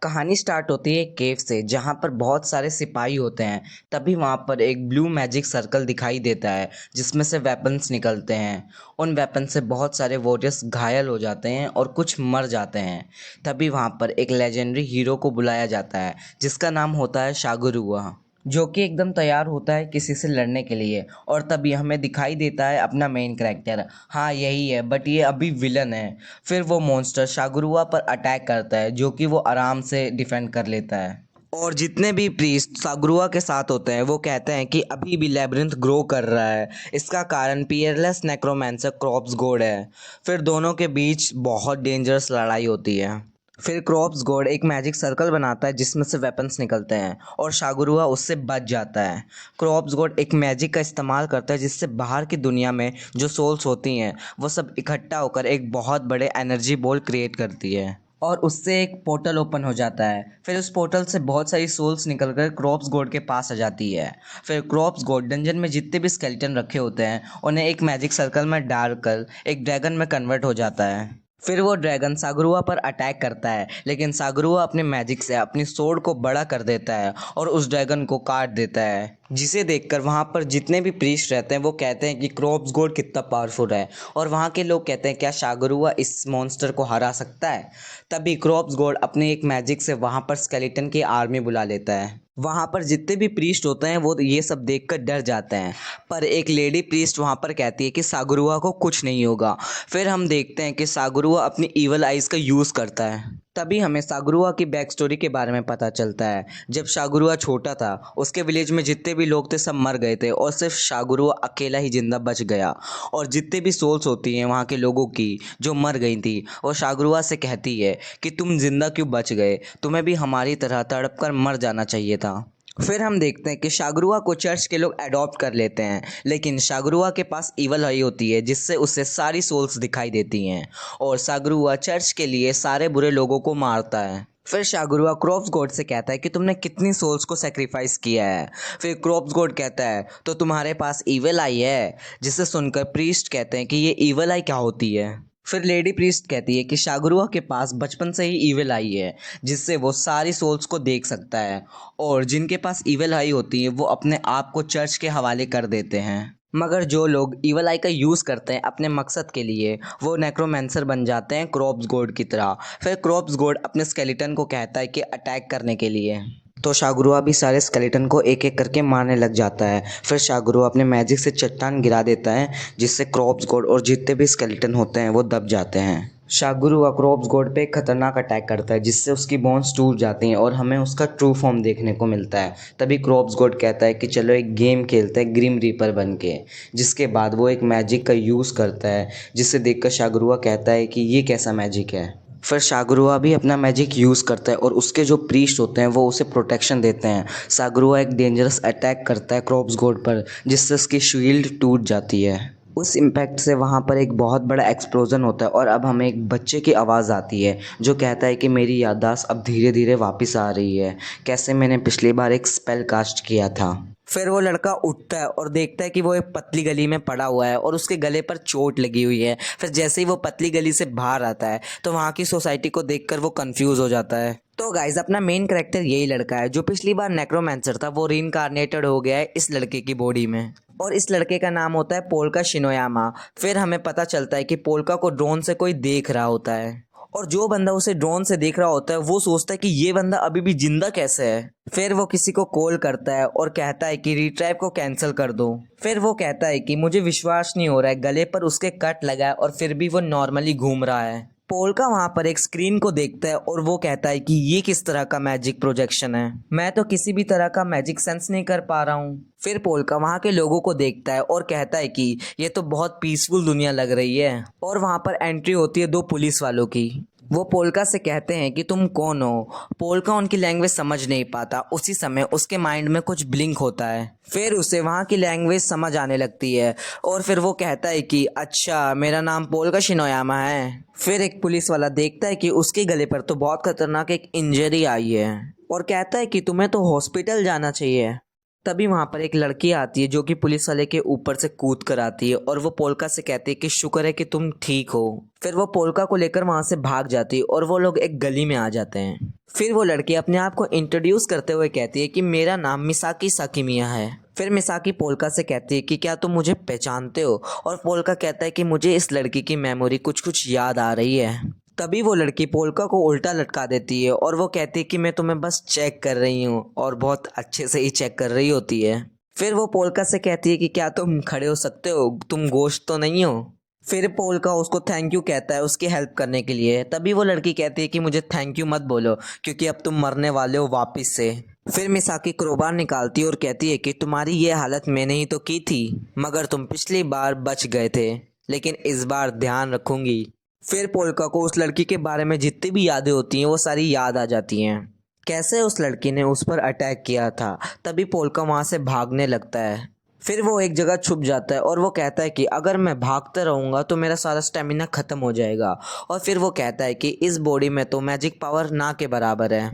कहानी स्टार्ट होती है एक केव से जहाँ पर बहुत सारे सिपाही होते हैं। तभी वहाँ पर एक ब्लू मैजिक सर्कल दिखाई देता है जिसमें से वेपन्स निकलते हैं। उन वेपन से बहुत सारे वॉरियर्स घायल हो जाते हैं और कुछ मर जाते हैं। तभी वहाँ पर एक लेजेंडरी हीरो को बुलाया जाता है जिसका नाम होता है शागुरुआ, जो कि एकदम तैयार होता है किसी से लड़ने के लिए। और तभी हमें दिखाई देता है अपना मेन कैरेक्टर। हाँ यही है, बट ये अभी विलन है। फिर वो मॉन्स्टर शागुरुआ पर अटैक करता है जो कि वो आराम से डिफेंड कर लेता है। और जितने भी प्रीस्ट सागुरुआ के साथ होते हैं वो कहते हैं कि अभी भी लेब्रिंथ ग्रो कर रहा है। इसका कारण पियरलेस नेक्रोमेंसर क्रॉप्स गॉड है। फिर दोनों के बीच बहुत डेंजरस लड़ाई होती है। फिर क्रॉप्स गॉड एक मैजिक सर्कल बनाता है जिसमें से वेपन्स निकलते हैं और शागुरुआ उससे बच जाता है। क्रॉप्स गॉड एक मैजिक का इस्तेमाल करता है जिससे बाहर की दुनिया में जो सोल्स होती हैं वो सब इकट्ठा होकर एक बहुत बड़े एनर्जी बॉल क्रिएट करती है और उससे एक पोर्टल ओपन हो जाता है। फिर उस पोर्टल से बहुत सारी सोल्स निकलकर क्रॉप्स गॉड के पास आ जाती है। फिर क्रॉप्स गॉड डंजन में जितने भी स्केलेटन रखे होते हैं उन्हें एक मैजिक सर्कल में डालकर एक ड्रैगन में कन्वर्ट हो जाता है। फिर वो ड्रैगन सागुरुआ पर अटैक करता है, लेकिन सागुरुआ अपने मैजिक से अपनी सोर्ड को बड़ा कर देता है और उस ड्रैगन को काट देता है, जिसे देखकर वहाँ पर जितने भी प्रीस्ट रहते हैं वो कहते हैं कि क्रॉप्स गॉड कितना पावरफुल है। और वहाँ के लोग कहते हैं क्या शागुरुआ इस मॉन्स्टर को हरा सकता है। तभी क्रॉप्स गॉड अपने एक मैजिक से वहाँ पर स्केलेटन की आर्मी बुला लेता है। वहाँ पर जितने भी प्रीस्ट होते हैं वो ये सब देखकर डर जाते हैं, पर एक लेडी प्रीस्ट वहाँ पर कहती है कि सागुरुआ को कुछ नहीं होगा। फिर हम देखते हैं कि सागुरुआ अपनी ईवल आइज़ का यूज़ करता है। तभी हमें सागुरुआ की बैक स्टोरी के बारे में पता चलता है। जब शागुरुआ छोटा था उसके विलेज में जितने भी लोग थे सब मर गए थे और सिर्फ शागुरुआ अकेला ही जिंदा बच गया। और जितने भी सोल्स होती हैं वहाँ के लोगों की जो मर गई थी वो शागुरुआ से कहती है कि तुम जिंदा क्यों बच गए, तुम्हें भी हमारी तरह तड़प कर मर जाना चाहिए था। फिर हम देखते हैं कि शागुरुआ को चर्च के लोग अडॉप्ट कर लेते हैं, लेकिन शागुरुआ के पास ईवल आई होती है जिससे उसे सारी सोल्स दिखाई देती हैं और शागुरुआ चर्च के लिए सारे बुरे लोगों को मारता है। फिर शागुरुआ क्रॉप्स गॉड से कहता है कि तुमने कितनी सोल्स को सेक्रीफाइस किया है। फिर क्रॉप्स गॉड कहता है तो तुम्हारे पास ईवल आई है, जिसे सुनकर प्रीस्ट कहते हैं कि ये ईवल आई क्या होती है। फिर लेडी प्रीस्ट कहती है कि शागुरुआ के पास बचपन से ही ईविल आई है जिससे वो सारी सोल्स को देख सकता है, और जिनके पास ईविल आई होती है वो अपने आप को चर्च के हवाले कर देते हैं। मगर जो लोग ईवल आई का यूज़ करते हैं अपने मकसद के लिए वो नेक्रोमेंसर बन जाते हैं क्रॉप्स गॉड की तरह। फिर क्रॉप्स गॉड अपने स्केलेटन को कहता है कि अटैक करने के लिए, तो शागुरुआ भी सारे स्केलेटन को एक एक करके मारने लग जाता है। फिर शागुरुआ अपने मैजिक से चट्टान गिरा देता है जिससे क्रॉप्स गॉड और जितने भी स्केलेटन होते हैं वो दब जाते हैं। शागुरुआ क्रॉप्स गॉड पे एक खतरनाक अटैक करता है जिससे उसकी बोन्स टूट जाती हैं और हमें उसका ट्रू फॉर्म देखने को मिलता है। तभी क्रॉप्स गॉड कहता है कि चलो एक गेम खेलते हैं ग्रिम रीपर बन के। जिसके बाद वो एक मैजिक का यूज़ करता है जिसे देखकर शागुरुआ कहता है कि ये कैसा मैजिक है। फिर शागुरुआ भी अपना मैजिक यूज़ करता है और उसके जो प्रीस्ट होते हैं वो उसे प्रोटेक्शन देते हैं। शागुरुआ एक डेंजरस अटैक करता है क्रॉप्स गॉड पर जिससे उसकी शील्ड टूट जाती है। उस इम्पैक्ट से वहाँ पर एक बहुत बड़ा एक्सप्लोजन होता है और अब हमें एक बच्चे की आवाज़ आती है जो कहता है कि मेरी याददाश्त अब धीरे धीरे वापस आ रही है, कैसे मैंने पिछली बार एक स्पेल कास्ट किया था। फिर वो लड़का उठता है और देखता है कि वो एक पतली गली में पड़ा हुआ है और उसके गले पर चोट लगी हुई है। फिर जैसे ही वो पतली गली से बाहर आता है तो वहाँ की सोसाइटी को देखकर वो कंफ्यूज हो जाता है। तो गाइज अपना मेन कैरेक्टर यही लड़का है जो पिछली बार नेक्रोमेंसर था, वो रीइंकार्नेटेड हो गया है इस लड़के की बॉडी में और इस लड़के का नाम होता है पोल्का शिनोयामा। फिर हमें पता चलता है कि पोल्का को ड्रोन से कोई देख रहा होता है और जो बंदा उसे ड्रोन से देख रहा होता है वो सोचता है कि ये बंदा अभी भी जिंदा कैसे है। फिर वो किसी को कॉल करता है और कहता है कि रिट्राइव को कैंसिल कर दो। फिर वो कहता है कि मुझे विश्वास नहीं हो रहा है, गले पर उसके कट लगा है और फिर भी वो नॉर्मली घूम रहा है। पोल्का वहाँ पर एक स्क्रीन को देखता है और वो कहता है कि ये किस तरह का मैजिक प्रोजेक्शन है, मैं तो किसी भी तरह का मैजिक सेंस नहीं कर पा रहा हूँ। फिर पोल्का वहाँ के लोगों को देखता है और कहता है कि ये तो बहुत पीसफुल दुनिया लग रही है, और वहाँ पर एंट्री होती है दो पुलिस वालों की। वो पोल्का से कहते हैं कि तुम कौन हो। पोल्का उनकी लैंग्वेज समझ नहीं पाता। उसी समय उसके माइंड में कुछ ब्लिंक होता है, फिर उसे वहाँ की लैंग्वेज समझ आने लगती है और फिर वो कहता है कि अच्छा मेरा नाम पोल्का शिनोयामा है। फिर एक पुलिस वाला देखता है कि उसके गले पर तो बहुत खतरनाक एक इंजरी आई है और कहता है कि तुम्हें तो हॉस्पिटल जाना चाहिए। तभी वहाँ पर एक लड़की आती है जो कि पुलिस वाले के ऊपर से कूद कर आती है और वो पोल्का से कहती है कि शुक्र है कि तुम ठीक हो। फिर वो पोल्का को लेकर वहाँ से भाग जाती है और वो लोग एक गली में आ जाते हैं। फिर वो लड़की अपने आप को इंट्रोड्यूस करते हुए कहती है कि मेरा नाम मिसाकी साकिमिया है। फिर मिसाकी पोल्का से कहती है कि क्या तुम मुझे पहचानते हो, और पोल्का कहता है कि मुझे इस लड़की की मेमोरी कुछ कुछ याद आ रही है। तभी वो लड़की पोल्का को उल्टा लटका देती है और वो कहती है कि मैं तुम्हें बस चेक कर रही हूँ, और बहुत अच्छे से ही चेक कर रही होती है। फिर वो पोल्का से कहती है कि क्या तुम खड़े हो सकते हो, तुम गोश्त तो नहीं हो। फिर पोल्का उसको थैंक यू कहता है उसकी हेल्प करने के लिए। तभी वो लड़की कहती है कि मुझे थैंक यू मत बोलो क्योंकि अब तुम मरने वाले हो वापस से। फिर मिसाकी क्रोबार निकालती है और कहती है कि तुम्हारी ये हालत मैंने ही तो की थी, मगर तुम पिछली बार बच गए थे, लेकिन इस बार ध्यान रखूंगी। फिर पोल्का को उस लड़की के बारे में जितनी भी यादें होती हैं वो सारी याद आ जाती हैं, कैसे उस लड़की ने उस पर अटैक किया था। तभी पोल्का वहाँ से भागने लगता है। फिर वो एक जगह छुप जाता है और वो कहता है कि अगर मैं भागता रहूँगा तो मेरा सारा स्टेमिना ख़त्म हो जाएगा। और फिर वो कहता है कि इस बॉडी में तो मैजिक पावर ना के बराबर है।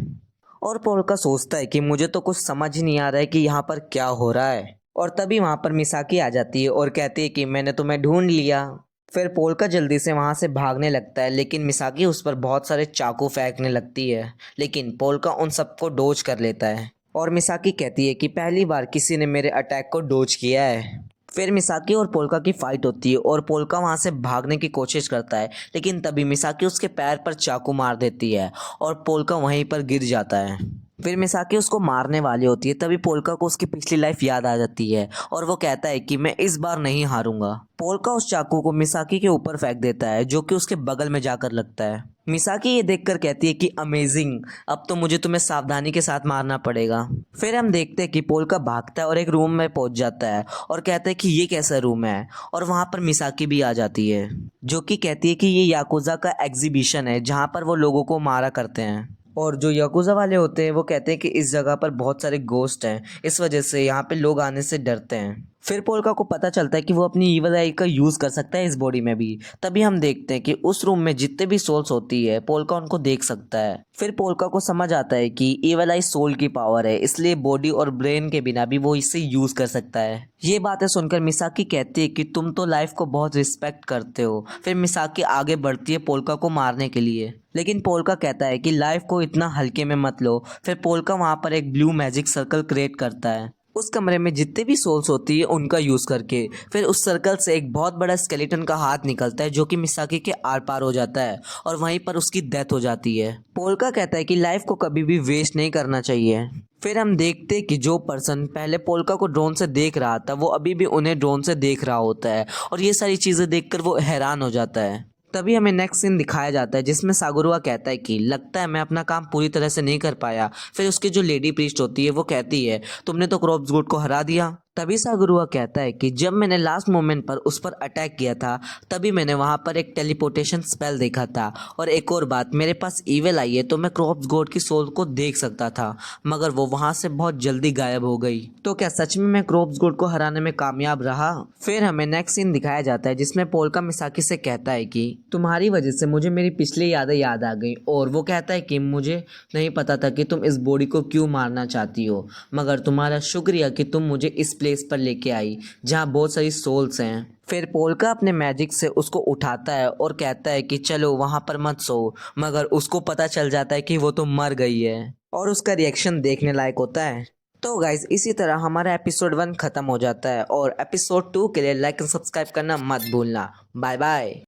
और पोल्का सोचता है कि मुझे तो कुछ समझ ही नहीं आ रहा है कि यहाँ पर क्या हो रहा है। और तभी वहाँ पर मिसाकी आ जाती है और कहती है कि मैंने तुम्हें ढूंढ लिया। फिर पोल्का जल्दी से वहाँ से भागने लगता है, लेकिन मिसाकी उस पर बहुत सारे चाकू फेंकने लगती है, लेकिन पोल्का उन सबको डोज कर लेता है। और मिसाकी कहती है कि पहली बार किसी ने मेरे अटैक को डोज किया है। फिर मिसाकी और पोल्का की फाइट होती है और पोल्का वहाँ से भागने की कोशिश करता है, लेकिन तभी मिसाकी उसके पैर पर चाकू मार देती है और पोल्का वहीं पर गिर जाता है। फिर मिसाकी उसको मारने वाली होती है, तभी पोल्का को उसकी पिछली लाइफ याद आ जाती है और वो कहता है कि मैं इस बार नहीं हारूंगा। पोल्का उस चाकू को मिसाकी के ऊपर फेंक देता है जो कि उसके बगल में जाकर लगता है। मिसाकी ये देखकर कहती है कि अमेजिंग, अब तो मुझे तुम्हें सावधानी के साथ मारना पड़ेगा। फिर हम देखते हैं कि पोल्का भागता है और एक रूम में पहुंच जाता है और कहता है कि ये कैसा रूम है, और वहां पर मिसाकी भी आ जाती है जो कि कहती है कि ये याकुजा का एग्जीबिशन है जहां पर वो लोगों को मारा करते हैं। और जो याकुजा वाले होते हैं वो कहते हैं कि इस जगह पर बहुत सारे गोस्ट हैं, इस वजह से यहाँ पे लोग आने से डरते हैं। फिर पोल्का को पता चलता है कि वो अपनी ईवल आई का यूज़ कर सकता है इस बॉडी में भी। तभी हम देखते हैं कि उस रूम में जितने भी सोल्स होती है पोल्का उनको देख सकता है। फिर पोल्का को समझ आता है कि ईवल आई सोल की पावर है, इसलिए बॉडी और ब्रेन के बिना भी वो इसे यूज़ कर सकता है। ये बातें सुनकर मिसाकी कहती है कि तुम तो लाइफ को बहुत रिस्पेक्ट करते हो। फिर मिसाकी आगे बढ़ती है पोल्का को मारने के लिए, लेकिन पोल्का कहता है कि लाइफ को इतना हल्के में मत लो। फिर पोल्का वहाँ पर एक ब्लू मैजिक सर्कल क्रिएट करता है उस कमरे में जितने भी सोल्स होती है उनका यूज़ करके। फिर उस सर्कल से एक बहुत बड़ा स्केलेटन का हाथ निकलता है जो कि मिसाकी के आर पार हो जाता है और वहीं पर उसकी डेथ हो जाती है। पोल्का कहता है कि लाइफ को कभी भी वेस्ट नहीं करना चाहिए। फिर हम देखते हैं कि जो पर्सन पहले पोल्का को ड्रोन से देख रहा था वो अभी भी उन्हें ड्रोन से देख रहा होता है, और ये सारी चीज़ें देखकर वो हैरान हो जाता है। तभी हमें नेक्स्ट सीन दिखाया जाता है जिसमें सागुरुआ कहता है कि लगता है मैं अपना काम पूरी तरह से नहीं कर पाया। फिर उसकी जो लेडी प्रीस्ट होती है वो कहती है तुमने तो क्रॉप्स गुड को हरा दिया। तभी सागुरुआ कहता है कि जब मैंने लास्ट मोमेंट पर उस पर अटैक किया था तभी मैंने वहां पर एक टेलीपोर्टेशन स्पेल देखा था, और एक और बात, मेरे पास ईविल आई है तो मैं क्रॉप्स गॉड की सोल को देख सकता था, मगर वो वहां से बहुत जल्दी गायब हो गई। तो क्या सच में मैं क्रॉप्स गॉड को हराने में कामयाब रहा? फिर हमें नेक्स्ट सीन दिखाया जाता है जिसमें पोल्का मिसाकी से कहता है कि तुम्हारी वजह से मुझे मेरी पिछली यादें याद आ गई, और वो कहता है कि मुझे नहीं पता था कि तुम इस बॉडी को क्यों मारना चाहती हो, मगर तुम्हारा शुक्रिया कि तुम मुझे इस प्लेस पर लेके आई जहाँ बहुत सारी सोल्स हैं। फिर पोल्का अपने मैजिक से उसको उठाता है और कहता है कि चलो वहां पर मत सो, मगर उसको पता चल जाता है कि वो तो मर गई है, और उसका रिएक्शन देखने लायक होता है। तो गाइज इसी तरह हमारा एपिसोड 1 खत्म हो जाता है, और एपिसोड 2 के लिए लाइक एंड सब्सक्राइब करना मत भूलना। Bye bye.